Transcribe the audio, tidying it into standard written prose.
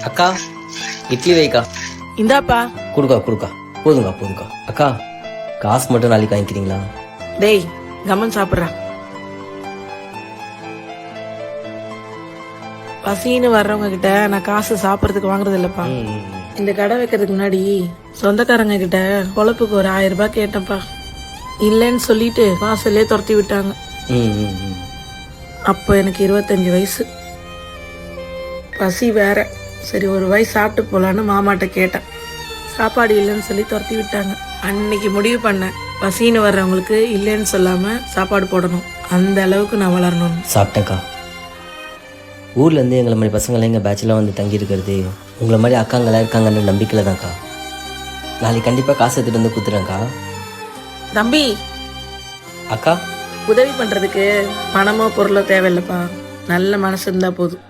அக்கா இட்லி வைக்கா. இந்தாப்பா. கொடுக்கா போதுங்கா. அக்கா காசு மட்டும் நாளைக்கு வாங்கிக்கிறீங்களா? டேய் கமன் சாப்பிட்றேன். பசின்னு வர்றவங்க கிட்ட நான் காசு சாப்பிட்றதுக்கு வாங்குறது இல்லப்பா. இந்த கடை வைக்கிறதுக்கு முன்னாடி சொந்தக்காரங்க கிட்ட பொழப்புக்கு ஒரு 1000 ரூபாய் கேட்டேன்ப்பா. இல்லைன்னு சொல்லிட்டு வாசல்லே துரத்தி விட்டாங்க. அப்போ எனக்கு 25 வயசு. பசி வேற. சரி ஒரு வயசு சாப்பிட்டு போலான்னு மாமாட்ட கேட்டேன். சாப்பாடு இல்லைன்னு சொல்லி துரத்தி விட்டாங்க. அன்னைக்கு முடிவு பண்ணேன், பசின்னு வர்றவங்களுக்கு இல்லைன்னு சொல்லாம சாப்பாடு போடணும். அந்த அளவுக்கு நான் வளரணும். சாப்பிட்டேன்க்கா. ஊர்லேருந்து எங்களை மாதிரி பசங்களாம் எங்கள் பேட்செலாம் வந்து தங்கி இருக்கிறது உங்களை மாதிரி அக்காங்களாம் இருக்காங்கன்ற நம்பிக்கையில் தான்க்கா. நாளைக்கு கண்டிப்பாக காசு எடுத்துகிட்டு வந்து கொடுத்துறேன்க்கா. தம்பி, அக்கா உதவி பண்றதுக்கு பணமோ பொருளோ தேவையில்லைப்பா. நல்ல மனசு இருந்தா போதும்.